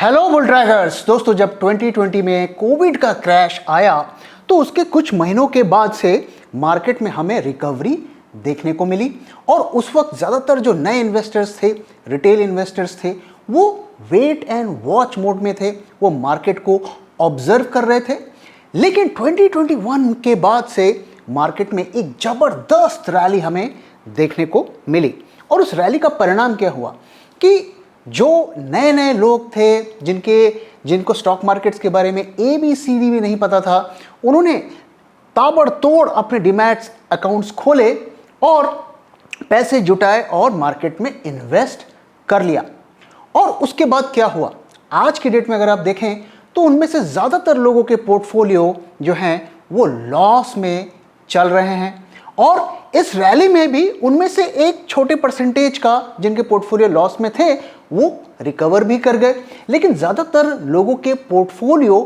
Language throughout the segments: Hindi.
हेलो बुल ट्रैकर्स दोस्तों, जब 2020 में कोविड का क्रैश आया तो उसके कुछ महीनों के बाद से मार्केट में हमें रिकवरी देखने को मिली। और उस वक्त ज़्यादातर जो नए इन्वेस्टर्स थे, रिटेल इन्वेस्टर्स थे, वो वेट एंड वॉच मोड में थे, वो मार्केट को ऑब्जर्व कर रहे थे। लेकिन 2021 के बाद से मार्केट में एक ज़बरदस्त रैली हमें देखने को मिली। और उस रैली का परिणाम क्या हुआ कि जो नए नए लोग थे, जिनको स्टॉक मार्केट्स के बारे में ABCD भी नहीं पता था, उन्होंने ताबड़तोड़ अपने डीमैट्स अकाउंट्स खोले और पैसे जुटाए और मार्केट में इन्वेस्ट कर लिया। और उसके बाद क्या हुआ, आज की डेट में अगर आप देखें तो उनमें से ज़्यादातर लोगों के पोर्टफोलियो जो हैं वो लॉस में चल रहे हैं। और इस रैली में भी उनमें से एक छोटे परसेंटेज का जिनके पोर्टफोलियो लॉस में थे वो रिकवर भी कर गए, लेकिन ज़्यादातर लोगों के पोर्टफोलियो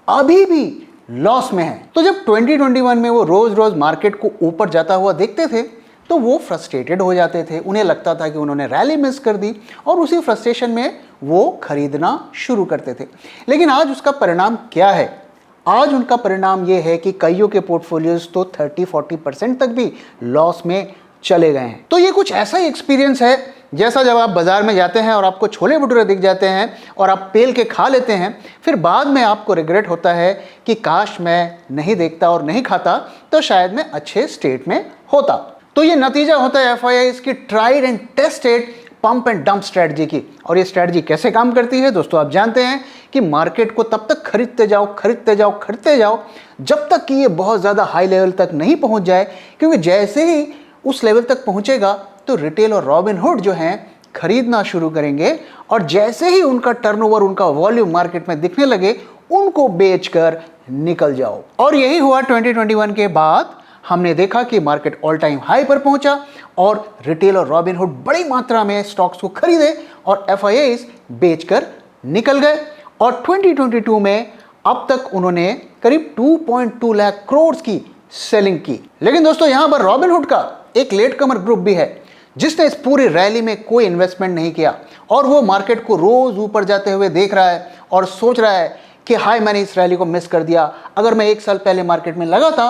अभी भी लॉस में है। तो जब 2021 में वो रोज़ रोज़ मार्केट को ऊपर जाता हुआ देखते थे तो वो फ्रस्ट्रेटेड हो जाते थे। उन्हें लगता था कि उन्होंने रैली मिस कर दी और उसी फ्रस्ट्रेशन में वो खरीदना शुरू करते थे। लेकिन आज उसका परिणाम क्या है? आज उनका परिणाम ये है कि कईयों के पोर्टफोलियोज तो 30-40% तक भी लॉस में चले गए हैं। तो ये कुछ ऐसा ही एक्सपीरियंस है जैसा जब आप बाजार में जाते हैं और आपको छोले भटूरे दिख जाते हैं और आप पेल के खा लेते हैं, फिर बाद में आपको रिग्रेट होता है कि काश मैं नहीं देखता और नहीं खाता तो शायद मैं अच्छे स्टेट में होता। तो ये नतीजा होता है FIIs की tried and tested pump and dump strategy की। और ये स्ट्रेटजी कैसे काम करती है दोस्तों, आप जानते हैं कि मार्केट को तब तक खरीदते जाओ जब तक कि ये बहुत ज़्यादा हाई लेवल तक नहीं पहुंच जाए, क्योंकि जैसे ही उस लेवल तक पहुंचेगा तो रिटेल और रॉबिनहुड जो हैं खरीदना शुरू करेंगे। और जैसे ही उनका टर्नओवर, उनका वॉल्यूम मार्केट में दिखने लगे, उनको बेचकर निकल जाओ। और यही हुआ 2021 के बाद। हमने देखा कि मार्केट ऑल टाइम हाई पर पहुंचा और रिटेल और रॉबिनहुड बड़ी मात्रा में स्टॉक्स को खरीदे और FIIs बेचकर निकल गए। और 2022 में अब तक उन्होंने करीब 2.2 लाख करोड़ की सेलिंग की। लेकिन दोस्तों, यहां पर रॉबिनहुड का एक लेट कमर ग्रुप भी है जिसने इस पूरी रैली में कोई इन्वेस्टमेंट नहीं किया और वो मार्केट को रोज ऊपर जाते हुए देख रहा है और सोच रहा है कि हाय, मैंने इस रैली को मिस कर दिया। अगर मैं 1 साल पहले मार्केट में लगा था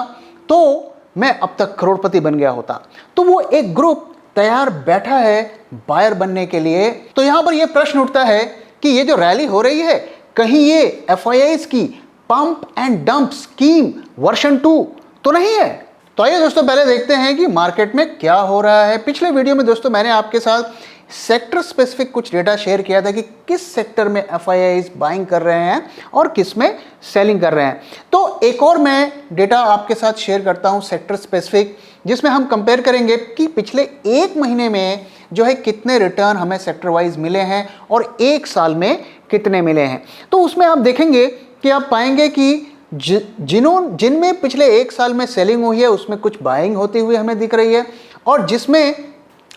तो मैं अब तक करोड़पति बन गया होता। तो वो एक ग्रुप तैयार बैठा है बायर बनने के लिए। तो यहां पर यह प्रश्न उठता है कि ये जो रैली हो रही है, कहीं ये FIIs की pump and dump scheme version 2 तो नहीं है? तो आइए दोस्तों, पहले देखते हैं कि मार्केट में क्या हो रहा है। पिछले वीडियो में दोस्तों मैंने आपके साथ सेक्टर स्पेसिफिक कुछ डेटा शेयर किया था कि किस सेक्टर में FIIs बाइंग कर रहे हैं और किस में सेलिंग कर रहे हैं। तो एक और मैं डेटा आपके साथ शेयर करता हूं सेक्टर स्पेसिफिक, जिसमें हम कंपेयर करेंगे कि पिछले 1 महीने में जो है कितने रिटर्न हमें सेक्टर वाइज मिले हैं और 1 साल में कितने मिले हैं। तो उसमें आप देखेंगे कि आप पाएंगे कि जिनमें पिछले 1 साल में सेलिंग हुई है उसमें कुछ बाइंग होती हुई हमें दिख रही है, और जिसमें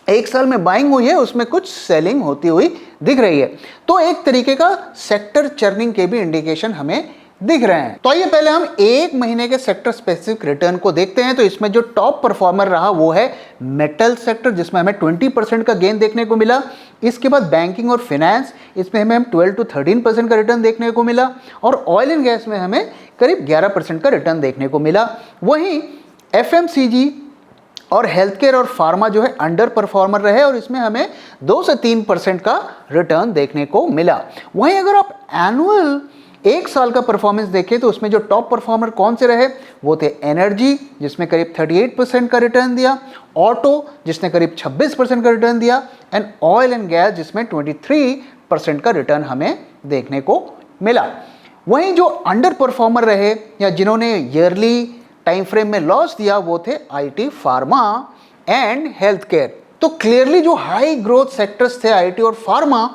1 साल में बाइंग हुई है उसमें कुछ सेलिंग होती हुई दिख रही है। तो एक तरीके का सेक्टर चर्निंग के भी इंडिकेशन हमें दिख रहे हैं। तो आइए पहले हम 1 महीने के सेक्टर स्पेसिफिक रिटर्न को देखते हैं। तो इसमें जो टॉप परफॉर्मर रहा वो है मेटल सेक्टर, जिसमें हमें 20% का गेन देखने को मिला। इसके बाद बैंकिंग और फाइनेंस, इसमें हमें 12 से 13% का रिटर्न देखने को मिला। और ऑयल एंड गैस में हमें करीब 11% का रिटर्न देखने को मिला। वहीं FMCG और हेल्थ केयर और फार्मा जो है अंडर परफॉर्मर रहे और इसमें हमें 2 से 3% का रिटर्न देखने को मिला। वहीं अगर आप एनुअल 1 साल का परफॉर्मेंस देखें तो उसमें जो टॉप परफॉर्मर कौन से रहे वो थे एनर्जी, जिसमें करीब 38% का रिटर्न दिया, ऑटो जिसने करीब 26% का रिटर्न दिया, एंड ऑयल एंड गैस जिसमें 23% का रिटर्न हमें देखने को मिला। वहीं जो अंडर परफॉर्मर रहे या जिन्होंने ईयरली टाइम फ्रेम में लॉस दिया वो थे IT, pharma and health care. तो क्लियरली जो हाई ग्रोथ सेक्टर्स थे IT और फार्मा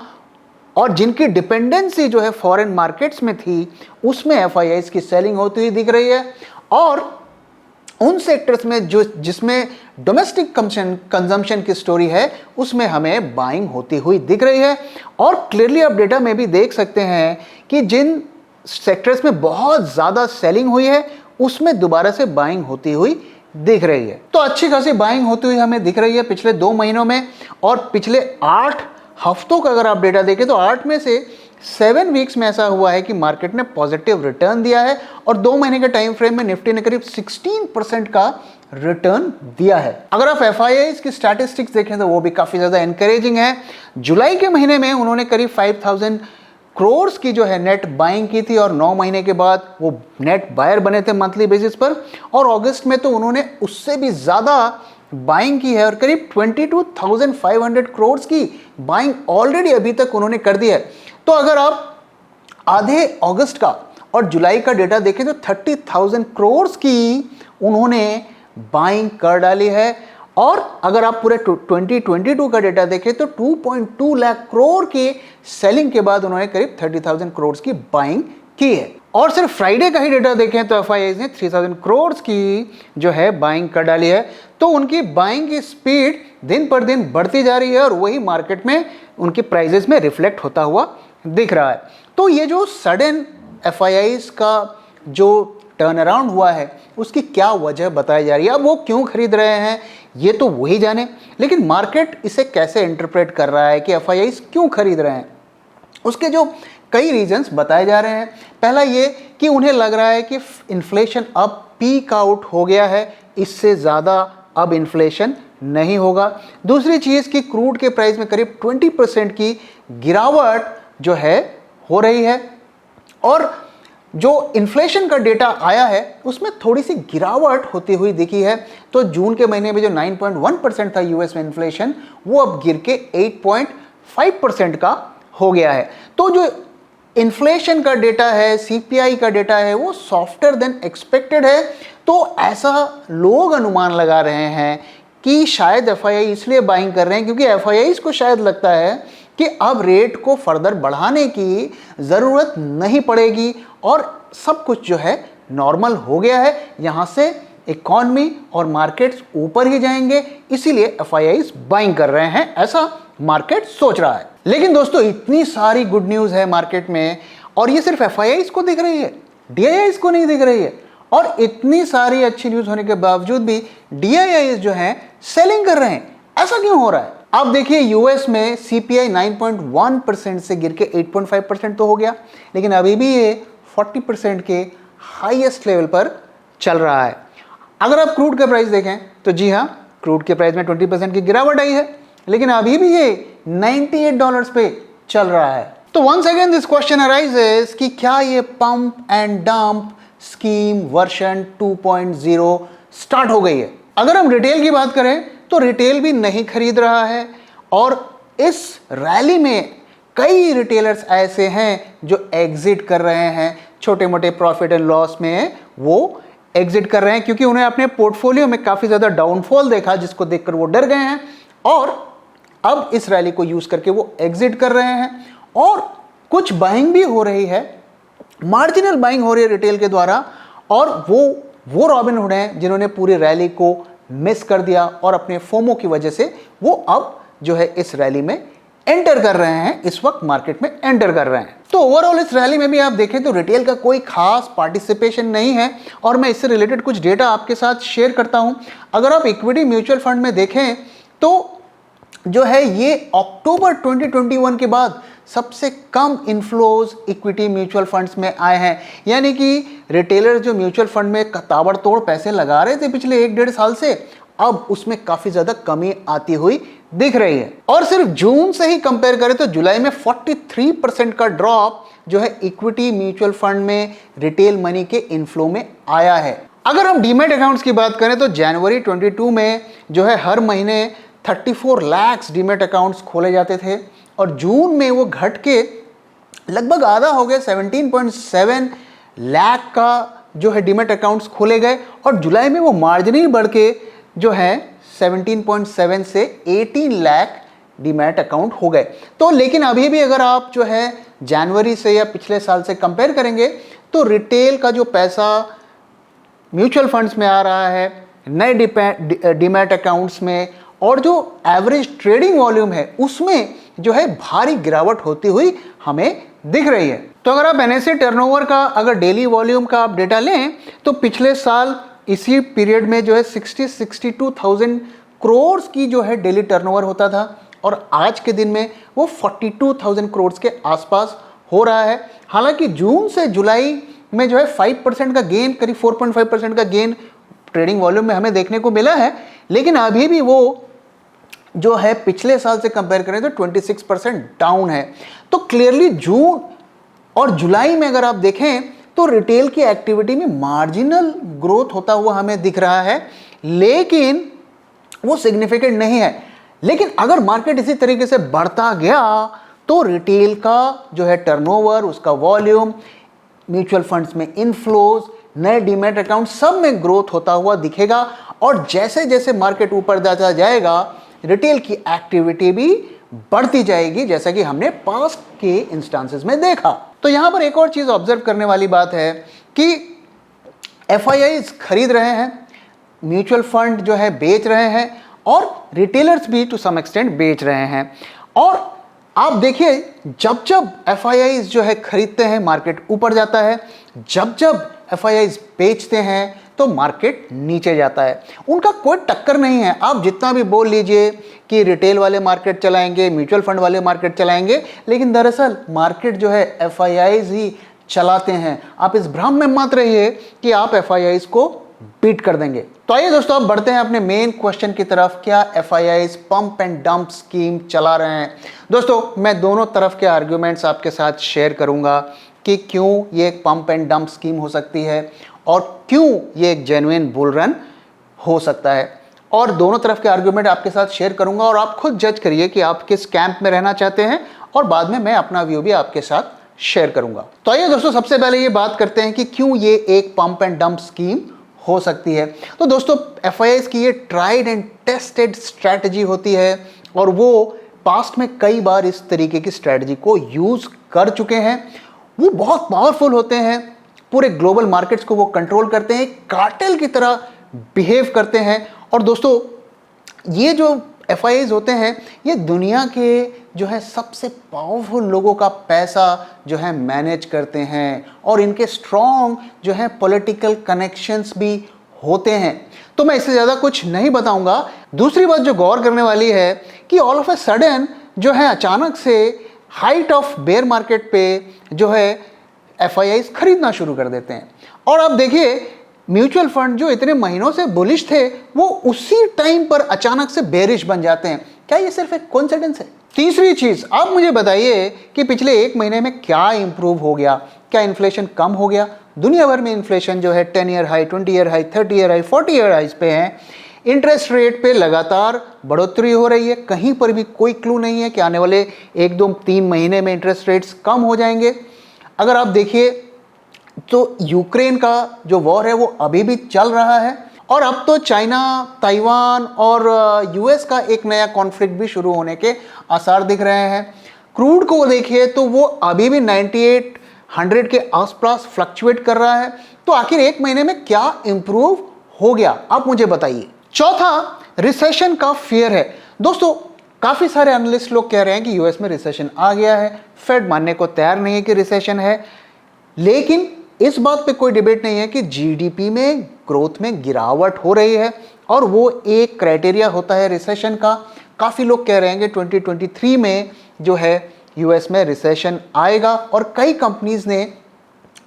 और जिनकी डिपेंडेंसी जो है फॉरेन मार्केट्स में थी, उसमें FIIs की सेलिंग होती हुई दिख रही है। और उन सेक्टर्स में जिसमें डोमेस्टिक कंजम्पशन की स्टोरी है उसमें हमें बाइंग होती हुई दिख रही है। और क्लियरली आप डेटा में भी देख सकते हैं कि जिन सेक्टर्स में बहुत ज़्यादा सेलिंग हुई है उसमें दोबारा से बाइंग होती हुई दिख रही है। तो अच्छी खासी बाइंग होती हुई हमें दिख रही है पिछले 2 महीनों में। और पिछले 8 हफ्तों का अगर आप डेटा देखें तो 8 में से 7 वीक्स में ऐसा हुआ है कि मार्केट ने पॉजिटिव रिटर्न दिया है और 2 महीने के टाइम फ्रेम में निफ्टी ने करीब 16% का रिटर्न दिया है। अगर आप FIIs की स्टैटिस्टिक्स देखें तो वो भी काफी ज्यादा एनकरेजिंग है। जुलाई के महीने में उन्होंने करीब 5000 करोड़ की जो है नेट बाइंग की थी और 9 महीने के बाद वो नेट बायर बने थे मंथली बेसिस पर, और अगस्त में तो उन्होंने उससे भी ज्यादा बाइंग की है और करीब 22,500 करोड़ की बाइंग ऑलरेडी अभी तक उन्होंने कर दी है। तो अगर आप आधे अगस्त का और जुलाई का डेटा देखें तो 30,000 करोड़ की उन्होंने बाइंग कर डाली है, और अगर आप पूरे 2022 का डेटा देखें तो 2.2 लाख करोड़ की सेलिंग के बाद उन्होंने करीब 30,000 करोड़ की बाइंग की है। और सिर्फ फ्राइडे का ही डेटा देखें तो FIIs ने 3,000 करोड़ की जो है बाइंग कर डाली है। तो उनकी बाइंग की स्पीड दिन पर दिन बढ़ती जा रही है और वही मार्केट में उनके प्राइजेस में रिफ्लेक्ट होता हुआ दिख रहा है। तो ये जो सडन FIIs का जो टर्न अराउंड हुआ है उसकी क्या वजह बताई जा रही है, अब वो क्यों खरीद रहे हैं ये तो वही जाने, लेकिन मार्केट इसे कैसे इंटरप्रेट कर रहा है कि FIIs क्यों खरीद रहे हैं। उसके जो कई रीजंस बताए जा रहे हैं। पहला ये कि उन्हें लग रहा है कि इन्फ्लेशन अब पीक आउट हो गया है, इससे ज़्यादा अब इन्फ्लेशन नहीं होगा। दूसरी चीज़ कि क्रूड के प्राइस में करीब 20% की गिरावट जो है हो रही है, और जो इन्फ्लेशन का डेटा आया है उसमें थोड़ी सी गिरावट होती हुई दिखी है। तो जून के महीने में जो 9.1% था यूएस में इन्फ्लेशन, वो अब गिर के 8.5% का हो गया है। तो जो इन्फ्लेशन का डेटा है, CPI का डेटा है, वो सॉफ्टर देन एक्सपेक्टेड है। तो ऐसा लोग अनुमान लगा रहे हैं कि शायद FII इसलिए बाइंग कर रहे हैं क्योंकि FIIs को शायद लगता है कि अब रेट को फर्दर बढ़ाने की ज़रूरत नहीं पड़ेगी और सब कुछ जो है नॉर्मल हो गया है, यहाँ से इकॉनमी और मार्केट्स ऊपर ही जाएंगे, इसीलिए FIIs बाइंग कर रहे हैं, ऐसा मार्केट सोच रहा है। लेकिन दोस्तों इतनी सारी गुड न्यूज़ है मार्केट में और ये सिर्फ FIIs को दिख रही है, DIIs को नहीं दिख रही है, और इतनी सारी अच्छी न्यूज़ होने के बावजूद भी DIIs जो हैं सेलिंग कर रहे हैं। ऐसा क्यों हो रहा है? आप देखिए यूएस में CPI 9.1% से गिर के 8.5% तो हो गया, लेकिन अभी भी ये 40% के हाईएस्ट लेवल पर चल रहा है। अगर आप क्रूड का प्राइस देखें तो जी हाँ, क्रूड के प्राइस में 20% की गिरावट आई है, लेकिन अभी भी ये $98 पे चल रहा है। तो once again this question arises कि क्या ये pump and dump scheme version 2.0 start हो गई है? अगर हम रिटेल की बात करें तो रिटेल भी नहीं खरीद रहा है, और इस रैली में कई रिटेलर्स ऐसे हैं जो एग्जिट कर रहे हैं, छोटे मोटे प्रॉफिट एंड लॉस में वो एग्जिट कर रहे हैं क्योंकि उन्हें अपने पोर्टफोलियो में काफ़ी ज़्यादा डाउनफॉल देखा, जिसको देखकर वो डर गए हैं और अब इस रैली को यूज़ करके वो एग्जिट कर रहे हैं। और कुछ बाइंग भी हो रही है, मार्जिनल बाइंग हो रही है रिटेल के द्वारा, और वो रॉबिनहुड हैं जिन्होंने पूरी रैली को मिस कर दिया और अपने फोमो की वजह से वो अब जो है इस रैली में एंटर कर रहे हैं, इस वक्त मार्केट में एंटर कर रहे हैं। तो ओवरऑल इस रैली में भी आप देखें तो रिटेल का कोई खास पार्टिसिपेशन नहीं है, और मैं इससे रिलेटेड कुछ डेटा आपके साथ शेयर करता हूं। अगर आप इक्विटी म्यूचुअल फंड में देखें तो जो है ये अक्टूबर 2021 के बाद सबसे कम इन्फ्लोज इक्विटी म्यूचुअल फंड्स में आए हैं, यानी कि रिटेलर जो म्यूचुअल फंड में ताबड़तोड़ पैसे लगा रहे थे पिछले 1-1.5 साल से, अब उसमें काफी ज्यादा कमी आती हुई दिख रही है। और सिर्फ जून से ही कंपेयर करें तो जुलाई में 43% का ड्रॉप जो है इक्विटी म्यूचुअल फंड में रिटेल मनी के इनफ्लो में आया है। अगर हम डीमैट अकाउंट्स की बात करें तो जनवरी 22 में जो है हर महीने 34 लाख डीमैट अकाउंट्स खोले जाते थे, और जून में वो घट के लगभग आधा हो गया, 17.7 लाख का जो है डीमैट अकाउंट्स खोले गए, और जुलाई में वो मार्जिनली बढ़ के जो है 17.7 से 18 लाख डीमैट अकाउंट हो गए। तो लेकिन अभी भी अगर आप जो है जनवरी से या पिछले साल से कंपेयर करेंगे तो रिटेल का जो पैसा म्यूचुअल फंड्स में आ रहा है, नए डीमैट अकाउंट्स में, और जो एवरेज ट्रेडिंग वॉल्यूम है उसमें जो है भारी गिरावट होती हुई हमें दिख रही है। तो अगर आप NSE टर्नओवर का अगर डेली वॉल्यूम का आप डेटा लें तो पिछले साल इसी पीरियड में जो है 62,000 करोड़ की जो है डेली टर्नओवर होता था, और आज के दिन में वो 42,000 करोड़ के आसपास हो रहा है। हालांकि जून से जुलाई में जो है 5% का गेन, करीब 4.5% का गेन ट्रेडिंग वॉल्यूम में हमें देखने को मिला है, लेकिन अभी भी वो जो है पिछले साल से कंपेयर करें तो 26% डाउन है। तो क्लियरली जून और जुलाई में अगर आप देखें तो रिटेल की एक्टिविटी में मार्जिनल ग्रोथ होता हुआ हमें दिख रहा है, लेकिन वो सिग्निफिकेंट नहीं है। लेकिन अगर मार्केट इसी तरीके से बढ़ता गया तो रिटेल का जो है टर्नओवर, उसका वॉल्यूम, म्यूचुअल फंड्स में इनफ्लोज, नए डीमैट अकाउंट, सब में ग्रोथ होता हुआ दिखेगा। और जैसे जैसे मार्केट ऊपर जाता जाएगा रिटेल की एक्टिविटी भी बढ़ती जाएगी, जैसा कि हमने पास्ट के इंस्टांसेस में देखा। तो यहां पर एक और चीज ऑब्जर्व करने वाली बात है कि एफआईआईज खरीद रहे हैं, म्यूचुअल फंड जो है बेच रहे हैं, और रिटेलर्स भी टू सम एक्सटेंट बेच रहे हैं। और आप देखिए जब जब एफआईआईज जो है खरीदते हैं मार्केट ऊपर जाता है, जब जब एफआईआईज बेचते हैं तो मार्केट नीचे जाता है। उनका कोई टक्कर नहीं है। आप जितना भी बोल लीजिए कि रिटेल वाले मार्केट चलाएंगे, म्यूचुअल फंड वाले मार्केट चलाएंगे, लेकिन दरअसल मार्केट जो है एफआईआईज ही चलाते हैं। आप इस भ्रम में मत रहिए कि आप एफआईआईज को बीट कर देंगे। तो आइए दोस्तों अब बढ़ते हैं अपने मेन क्वेश्चन की तरफ। क्या FIIs pump and dump scheme चला रहे हैं? दोस्तों मैं दोनों तरफ के आर्ग्यूमेंट्स आपके साथ शेयर करूंगा कि क्यों ये एक पंप एंड डंप स्कीम हो सकती है और क्यों ये एक जेन्युइन बुल रन हो सकता है, और दोनों तरफ के आर्ग्यूमेंट आपके साथ शेयर करूंगा और आप खुद जज करिए कि आप किस कैंप में रहना चाहते हैं, और बाद में मैं अपना व्यू भी आपके साथ शेयर करूंगा। तो आइए दोस्तों सबसे पहले ये बात करते हैं कि क्यों ये एक पंप एंड डंप स्कीम हो सकती है। तो दोस्तों एफआईआईज की ये ट्राइड एंड टेस्टेड स्ट्रैटेजी होती है, और वो पास्ट में कई बार इस तरीके की स्ट्रैटेजी को यूज कर चुके हैं। वो बहुत पावरफुल होते हैं, पूरे ग्लोबल मार्केट्स को वो कंट्रोल करते हैं, कार्टेल की तरह बिहेव करते हैं। और दोस्तों ये जो एफआईआईज होते हैं ये दुनिया के जो है सबसे पावरफुल लोगों का पैसा जो है मैनेज करते हैं, और इनके स्ट्रॉन्ग जो है पॉलिटिकल कनेक्शंस भी होते हैं। तो मैं इससे ज़्यादा कुछ नहीं बताऊंगा। दूसरी बात जो गौर करने वाली है कि ऑल ऑफ ए सडन जो है अचानक से हाइट ऑफ बेयर मार्केट पे जो है एफआईआईज खरीदना शुरू कर देते हैं, और अब देखिए म्यूचुअल फंड जो इतने महीनों से बुलिश थे वो उसी टाइम पर अचानक से बेरिश बन जाते हैं। क्या ये सिर्फ एक कोइंसिडेंस है? तीसरी चीज, आप मुझे बताइए कि पिछले एक महीने में क्या इंप्रूव हो गया? क्या इन्फ्लेशन कम हो गया? दुनिया भर में इन्फ्लेशन जो है 10 year high, 20 year high, 30 year high, 40 year high पे है। इंटरेस्ट रेट पे लगातार बढ़ोतरी हो रही है, कहीं पर भी कोई क्लू नहीं है कि आने वाले 1, 2, 3 महीने में इंटरेस्ट रेट्स कम हो जाएंगे। अगर आप देखिए तो यूक्रेन का जो वॉर है वो अभी भी चल रहा है, और अब तो चाइना, ताइवान और यूएस का एक नया कॉन्फ्लिक्ट भी शुरू होने के आसार दिख रहे हैं। क्रूड को देखिए तो वो अभी भी 9800 के आसपास फ्लक्चुएट कर रहा है। तो आखिर एक महीने में क्या इंप्रूव हो गया, आप मुझे बताइए। चौथा, रिसेशन का फियर है। दोस्तों काफी सारे एनालिस्ट लोग कह रहे हैं कि यूएस में रिसेशन आ गया है, फेड मानने को तैयार नहीं है कि रिसेशन है, लेकिन इस बात पे कोई डिबेट नहीं है कि जीडीपी में ग्रोथ में गिरावट हो रही है, और वो एक क्राइटेरिया होता है रिसेशन का। काफ़ी लोग कह रहे हैं कि 2023 में जो है यूएस में रिसेशन आएगा, और कई कंपनीज ने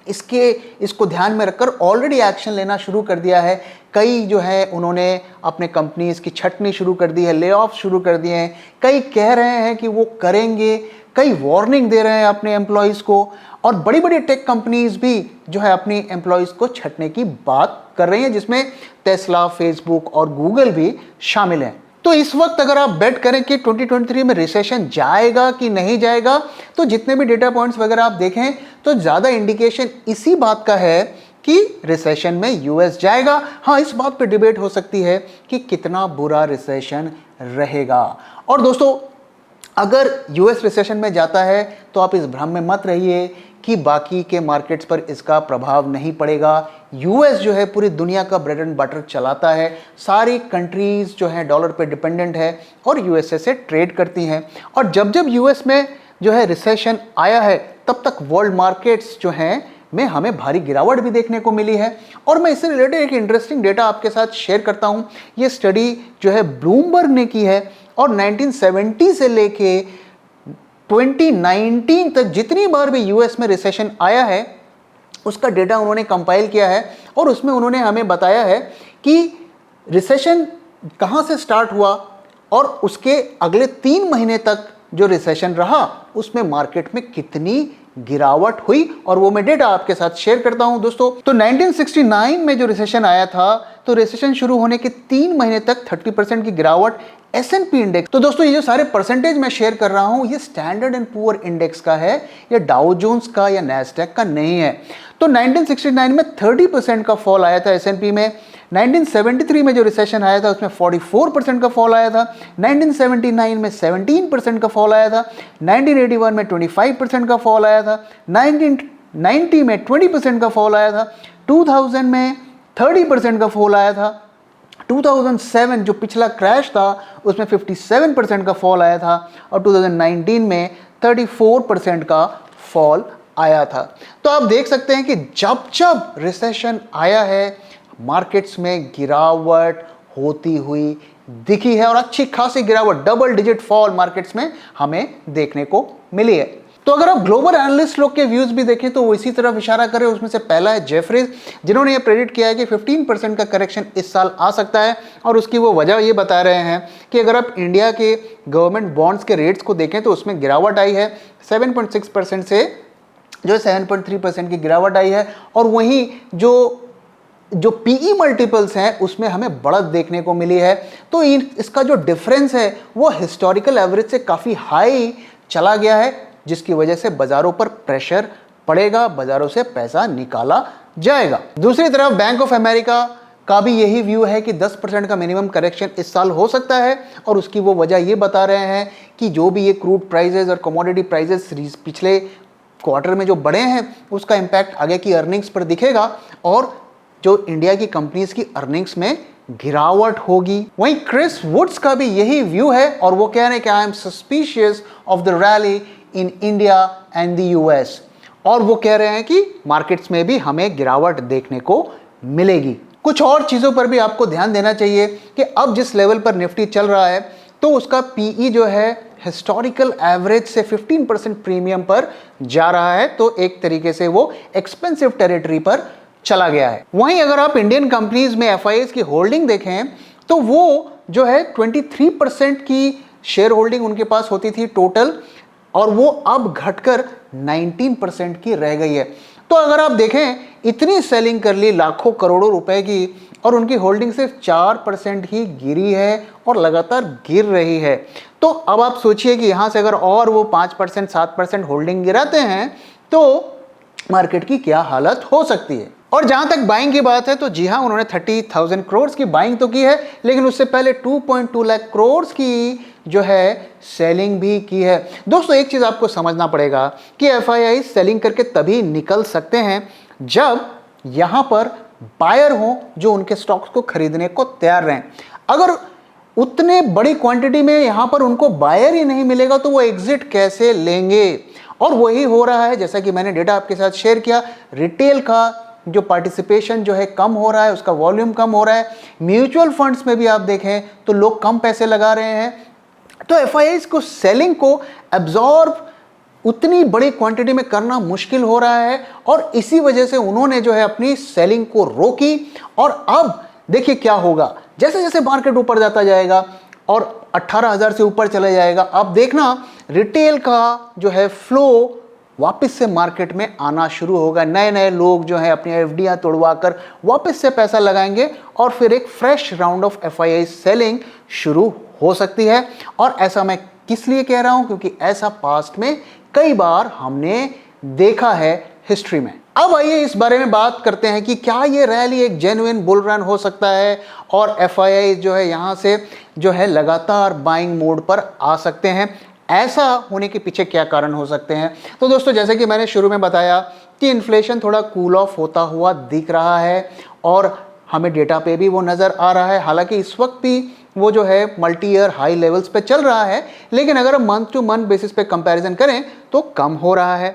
इसको ध्यान में रखकर ऑलरेडी एक्शन लेना शुरू कर दिया है। कई जो है उन्होंने अपने कंपनीज की छटनी शुरू कर दी है, ले ऑफ शुरू कर दिए हैं। कई कह रहे हैं कि वो करेंगे, कई वार्निंग दे रहे हैं अपने एम्प्लॉयज़ को, और बड़ी बड़ी टेक कंपनीज भी जो है अपनी एम्प्लॉयज़ को छटने की बात कर रही हैं, जिसमें टेस्ला, फेसबुक और गूगल भी शामिल हैं। तो इस वक्त अगर आप बेट करें कि 2023 में रिसेशन जाएगा कि नहीं जाएगा, तो जितने भी डेटा पॉइंट्स वगैरह आप देखें तो ज़्यादा इंडिकेशन इसी बात का है कि रिसेशन में यूएस जाएगा। हाँ, इस बात पे डिबेट हो सकती है कि कितना बुरा रिसेशन रहेगा। और दोस्तों अगर यूएस रिसेशन में जाता है तो आप इस भ्रम में मत रहिए कि बाकी के मार्केट्स पर इसका प्रभाव नहीं पड़ेगा। यूएस जो है पूरी दुनिया का ब्रेड एंड बटर चलाता है, सारी कंट्रीज़ जो हैं डॉलर पे डिपेंडेंट है और यूएसए से ट्रेड करती हैं। और जब जब यूएस में जो है रिसेशन आया है तब तक वर्ल्ड मार्केट्स जो हैं में हमें भारी गिरावट भी देखने को मिली है। और मैं इससे रिलेटेड एक इंटरेस्टिंग डेटा आपके साथ शेयर करता हूँ। ये स्टडी जो है ब्लूमबर्ग ने की है, और 1970 से लेके 2019 तक जितनी बार भी यूएस में रिसेशन आया है उसका डेटा उन्होंने कंपाइल किया है और उसमें उन्होंने हमें बताया है कि रिसेशन कहाँ से स्टार्ट हुआ और उसके अगले 3 महीने तक जो रिसेशन रहा उसमें मार्केट में कितनी गिरावट हुई, और वो मैं डेटा आपके साथ शेयर करता हूं दोस्तों। तो 1969 में जो रिसेशन आया था, तो रिसेशन शुरू होने के 3 महीने तक 30% की गिरावट S&P इंडेक्स। तो दोस्तों ये जो सारे परसेंटेज मैं शेयर कर रहा हूं ये स्टैंडर्ड एंड पुअर इंडेक्स का है, या डाउ जोन्स का या नैस्डैक का नहीं है। तो 1969 में 30% का फॉल आया था S&P में। 1973 में जो रिसेशन आया था उसमें 44% का फॉल आया था। 1979 में 17% का फॉल आया था। 1981 में 25% का फॉल आया था। 1990 में 20% का फॉल आया था। 2000 में 30% का फॉल आया था। 2007 जो पिछला क्रैश था उसमें 57% का फॉल आया था, और 2019 में 34% का फॉल आया था। तो आप देख सकते हैं कि जब जब रिसेशन आया है मार्केट्स में गिरावट होती हुई दिखी है, और अच्छी खासी गिरावट, डबल डिजिट फॉल मार्केट्स में हमें देखने को मिली है। तो अगर आप ग्लोबल एनालिस्ट लोग के व्यूज भी देखें तो वो इसी तरफ इशारा करें। उसमें से पहला है जेफरीज, जिन्होंने ये प्रेडिक्ट किया है कि 15% का करेक्शन इस साल आ सकता है, और उसकी वो वजह ये बता रहे हैं कि अगर आप इंडिया के गवर्नमेंट बॉन्ड्स के रेट्स को देखें तो उसमें गिरावट आई है 7.6% से जो 7.3% की गिरावट आई है, और वहीं जो पीई मल्टीपल्स हैं उसमें हमें बढ़त देखने को मिली है। तो इसका जो डिफरेंस है वो हिस्टोरिकल एवरेज से काफ़ी हाई चला गया है, जिसकी वजह से बाजारों पर प्रेशर पड़ेगा, बाजारों से पैसा निकाला जाएगा। दूसरी तरफ बैंक ऑफ अमेरिका का भी यही व्यू है कि 10% का मिनिमम करेक्शन इस साल हो सकता है, और उसकी वो वजह ये बता रहे हैं कि जो भी ये क्रूड प्राइजेस और कमोडिटी प्राइजेस पिछले क्वार्टर में जो बढ़े हैं उसका इम्पैक्ट आगे की अर्निंग्स पर दिखेगा, और जो इंडिया की कंपनीज की अर्निंग्स में गिरावट होगी। वहीं क्रिस वुड्स का भी यही व्यू है, और वो कह रहे हैं कि I am suspicious of the rally in India and the US, और वो कह रहे हैं कि मार्केट्स में भी हमें गिरावट देखने को मिलेगी। कुछ और चीज़ों पर भी आपको ध्यान देना चाहिए कि अब जिस लेवल पर निफ्टी चल रहा है तो उसका पीई जो है हिस्टोरिकल एवरेज से 15% प्रीमियम पर जा रहा है, तो एक तरीके से वो एक्सपेंसिव टेरिटरी पर चला गया है। वहीं अगर आप इंडियन कंपनीज में एफआईआईज की होल्डिंग देखें तो वो जो है 23% की शेयर होल्डिंग उनके पास होती थी टोटल, और वो अब घटकर 19% की रह गई है। तो अगर आप देखें इतनी सेलिंग कर ली लाखों करोड़ों रुपए की, और उनकी होल्डिंग सिर्फ 4% ही गिरी है और लगातार गिर रही है। तो अब आप सोचिए कि यहाँ से अगर और वो 5% 7% होल्डिंग गिराते हैं तो मार्केट की क्या हालत हो सकती है। और जहां तक बाइंग की बात है तो जी हाँ, उन्होंने 30,000 करोड़ की बाइंग तो की है, लेकिन उससे पहले 2.2 लाख करोड़ की जो है सेलिंग भी की है। दोस्तों एक चीज़ आपको समझना पड़ेगा कि एफआईआई सेलिंग करके तभी निकल सकते हैं जब यहाँ पर बायर हो जो उनके स्टॉक्स को खरीदने को तैयार रहें। अगर उतने बड़ी क्वांटिटी में यहाँ पर उनको बायर ही नहीं मिलेगा तो वो एग्जिट कैसे लेंगे, और वही हो रहा है। जैसा कि मैंने डेटा आपके साथ शेयर किया, रिटेल का जो पार्टिसिपेशन जो है कम हो रहा है, उसका वॉल्यूम कम हो रहा है। म्यूचुअल फंड्स में भी आप देखें तो लोग कम पैसे लगा रहे हैं, तो एफआईआईज को सेलिंग को एब्जॉर्ब उतनी बड़ी क्वांटिटी में करना मुश्किल हो रहा है, और इसी वजह से उन्होंने जो है अपनी सेलिंग को रोकी। और अब देखिए क्या होगा, जैसे जैसे मार्केट ऊपर जाता जाएगा और 18,000 से ऊपर चला जाएगा, आप देखना रिटेल का जो है फ्लो वापस से मार्केट में आना शुरू होगा। नए नए लोग जो हैं अपनी एफडीआं तोड़वा कर वापस से पैसा लगाएंगे, और फिर एक fresh round of FII selling शुरू हो सकती है। और ऐसा मैं किस लिए कह रहा हूं, क्योंकि ऐसा पास्ट में कई बार हमने देखा है हिस्ट्री में। अब आइए इस बारे में बात करते हैं कि क्या ये रैली एक जेन्युइन बुल रन हो सकता है, और एफआईआई जो है यहाँ से जो है लगातार बाइंग मोड पर आ सकते हैं। ऐसा होने के पीछे क्या कारण हो सकते हैं। तो दोस्तों जैसे कि मैंने शुरू में बताया कि इन्फ्लेशन थोड़ा कूल ऑफ होता हुआ दिख रहा है, और हमें डेटा पे भी वो नज़र आ रहा है। हालांकि इस वक्त भी वो जो है मल्टी ईयर हाई लेवल्स पे चल रहा है, लेकिन अगर हम मंथ टू मंथ बेसिस पे कंपैरिजन करें तो कम हो रहा है।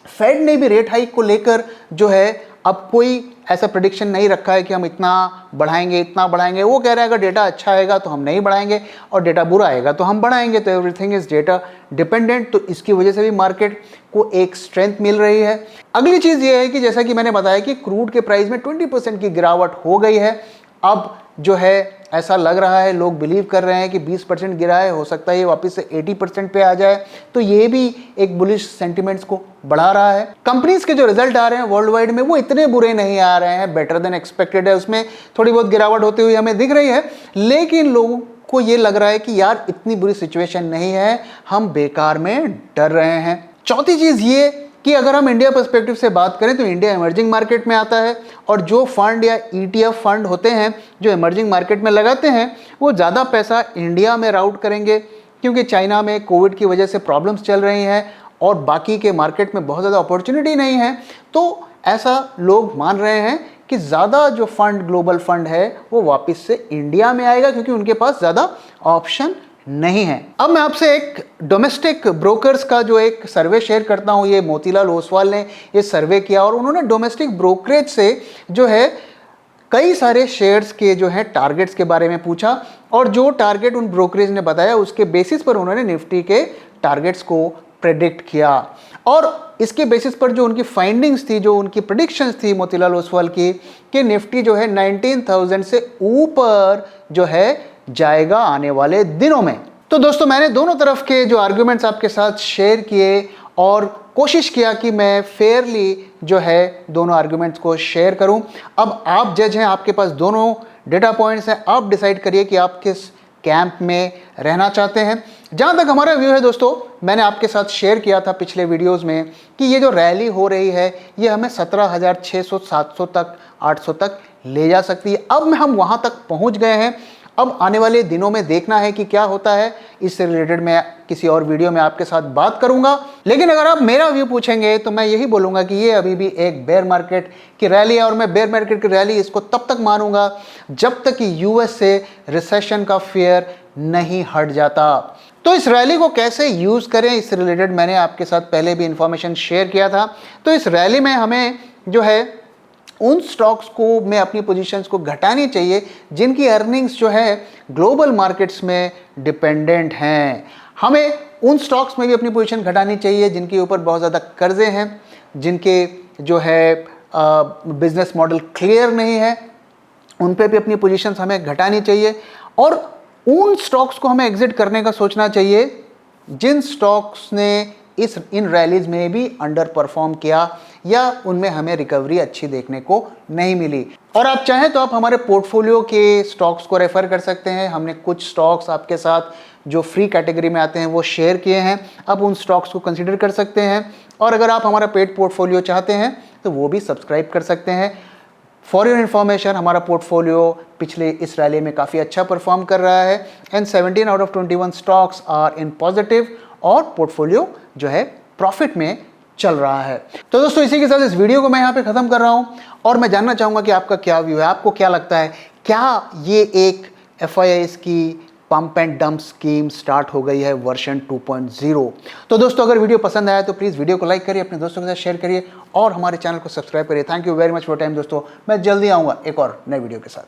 फेड ने भी रेट हाइक को लेकर जो है अब कोई ऐसा प्रेडिक्शन नहीं रखा है कि हम इतना बढ़ाएंगे। वो कह रहे हैं अगर डेटा अच्छा आएगा तो हम नहीं बढ़ाएंगे और डेटा बुरा आएगा तो हम बढ़ाएंगे। तो एवरीथिंग इज डेटा डिपेंडेंट। तो इसकी वजह से भी मार्केट को एक स्ट्रेंथ मिल रही है। अगली चीज़ ये है कि जैसा कि मैंने बताया कि क्रूड के प्राइस में 20% की गिरावट हो गई है। अब जो है ऐसा लग रहा है, लोग बिलीव कर रहे हैं कि 20% गिरा है, हो सकता है ये वापस से 80% पे आ जाए। तो ये भी एक बुलिश सेंटिमेंट्स को बढ़ा रहा है। कंपनीज के जो रिजल्ट आ रहे हैं वर्ल्ड वाइड में वो इतने बुरे नहीं आ रहे हैं, बेटर देन एक्सपेक्टेड है। उसमें थोड़ी बहुत गिरावट होती हुई हमें दिख रही है, लेकिन लोगों को ये लग रहा है कि यार इतनी बुरी सिचुएशन नहीं है, हम बेकार में डर रहे हैं। चौथी चीज़ ये कि अगर हम इंडिया पर्सपेक्टिव से बात करें तो इंडिया इमर्जिंग मार्केट में आता है और जो फंड या ETF फंड होते हैं जो इमर्जिंग मार्केट में लगाते हैं वो ज़्यादा पैसा इंडिया में राउट करेंगे, क्योंकि चाइना में कोविड की वजह से प्रॉब्लम्स चल रही हैं और बाकी के मार्केट में बहुत ज़्यादा अपॉर्चुनिटी नहीं है। तो ऐसा लोग मान रहे हैं कि ज़्यादा जो फंड, ग्लोबल फंड है वो वापस से इंडिया में आएगा, क्योंकि उनके पास ज़्यादा ऑप्शन नहीं है। अब मैं आपसे एक डोमेस्टिक ब्रोकर्स का जो एक सर्वे शेयर करता हूं। ये मोतीलाल ओसवाल ने ये सर्वे किया और उन्होंने डोमेस्टिक ब्रोकरेज से जो है कई सारे शेयर्स के जो है टारगेट्स के बारे में पूछा और जो टारगेट उन ब्रोकरेज ने बताया उसके बेसिस पर उन्होंने निफ्टी के टारगेट्स को प्रेडिक्ट किया। और इसके बेसिस पर जो उनकी फाइंडिंग्स थी, जो उनकी प्रेडिक्शंस थी मोतीलाल ओसवाल की, कि निफ्टी जो है 19,000 से ऊपर जो है जाएगा आने वाले दिनों में। तो दोस्तों मैंने दोनों तरफ के जो आर्गुमेंट्स आपके साथ शेयर किए और कोशिश किया कि मैं फेयरली जो है दोनों आर्गुमेंट्स को शेयर करूं। अब आप जज हैं, आपके पास दोनों डेटा पॉइंट्स हैं, आप डिसाइड करिए कि आप किस कैंप में रहना चाहते हैं। जहां तक हमारा व्यू है दोस्तों, मैंने आपके साथ शेयर किया था पिछले वीडियोस में कि ये जो रैली हो रही है ये हमें 17,600, 700 तक, 800 तक ले जा सकती है। अब हम वहां तक पहुंच गए हैं। अब आने वाले दिनों में देखना है कि क्या होता है। इससे रिलेटेड मैं किसी और वीडियो में आपके साथ बात करूंगा। लेकिन अगर आप मेरा व्यू पूछेंगे तो मैं यही बोलूंगा कि ये अभी भी एक बेयर मार्केट की रैली है और मैं बेयर मार्केट की रैली इसको तब तक मानूंगा जब तक कि यूएस से रिसेशन का फियर नहीं हट जाता। तो इस रैली को कैसे यूज करें, इससे रिलेटेड मैंने आपके साथ पहले भी इंफॉर्मेशन शेयर किया था। तो इस रैली में हमें जो है उन स्टॉक्स को में अपनी पोजीशंस को घटानी चाहिए जिनकी अर्निंग्स जो है ग्लोबल मार्केट्स में डिपेंडेंट हैं। हमें उन स्टॉक्स में भी अपनी पोजीशन घटानी चाहिए जिनके ऊपर बहुत ज़्यादा कर्जे हैं, जिनके जो है बिजनेस मॉडल क्लियर नहीं है, उन पे भी अपनी पोजीशंस हमें घटानी चाहिए। और उन स्टॉक्स को हमें एग्जिट करने का सोचना चाहिए जिन स्टॉक्स ने इन रैलीज में भी अंडर परफॉर्म किया या उनमें हमें रिकवरी अच्छी देखने को नहीं मिली। और आप चाहें तो आप हमारे पोर्टफोलियो के स्टॉक्स को रेफर कर सकते हैं। हमने कुछ स्टॉक्स आपके साथ जो फ्री कैटेगरी में आते हैं वो शेयर किए हैं, आप उन स्टॉक्स को कंसीडर कर सकते हैं। और अगर आप हमारा पेड पोर्टफोलियो चाहते हैं तो वो भी सब्सक्राइब कर सकते हैं। फॉर योर इन्फॉर्मेशन, हमारा पोर्टफोलियो पिछले इस रैली में काफ़ी अच्छा परफॉर्म कर रहा है and 17 out of 21 stocks are in positive और पोर्टफोलियो जो है प्रॉफिट में चल रहा है। तो दोस्तों इसी के साथ इस वीडियो को मैं यहाँ पे ख़त्म कर रहा हूँ और मैं जानना चाहूँगा कि आपका क्या व्यू है, आपको क्या लगता है, क्या ये एक FIIs की pump and dump scheme start हो गई है वर्जन 2.0। तो दोस्तों अगर वीडियो पसंद आया तो प्लीज़ वीडियो को लाइक करिए, अपने दोस्तों के साथ शेयर करिए और हमारे चैनल को सब्सक्राइब करिए। Thank you very much for time दोस्तों, मैं जल्दी आऊँगा एक और नए वीडियो के साथ।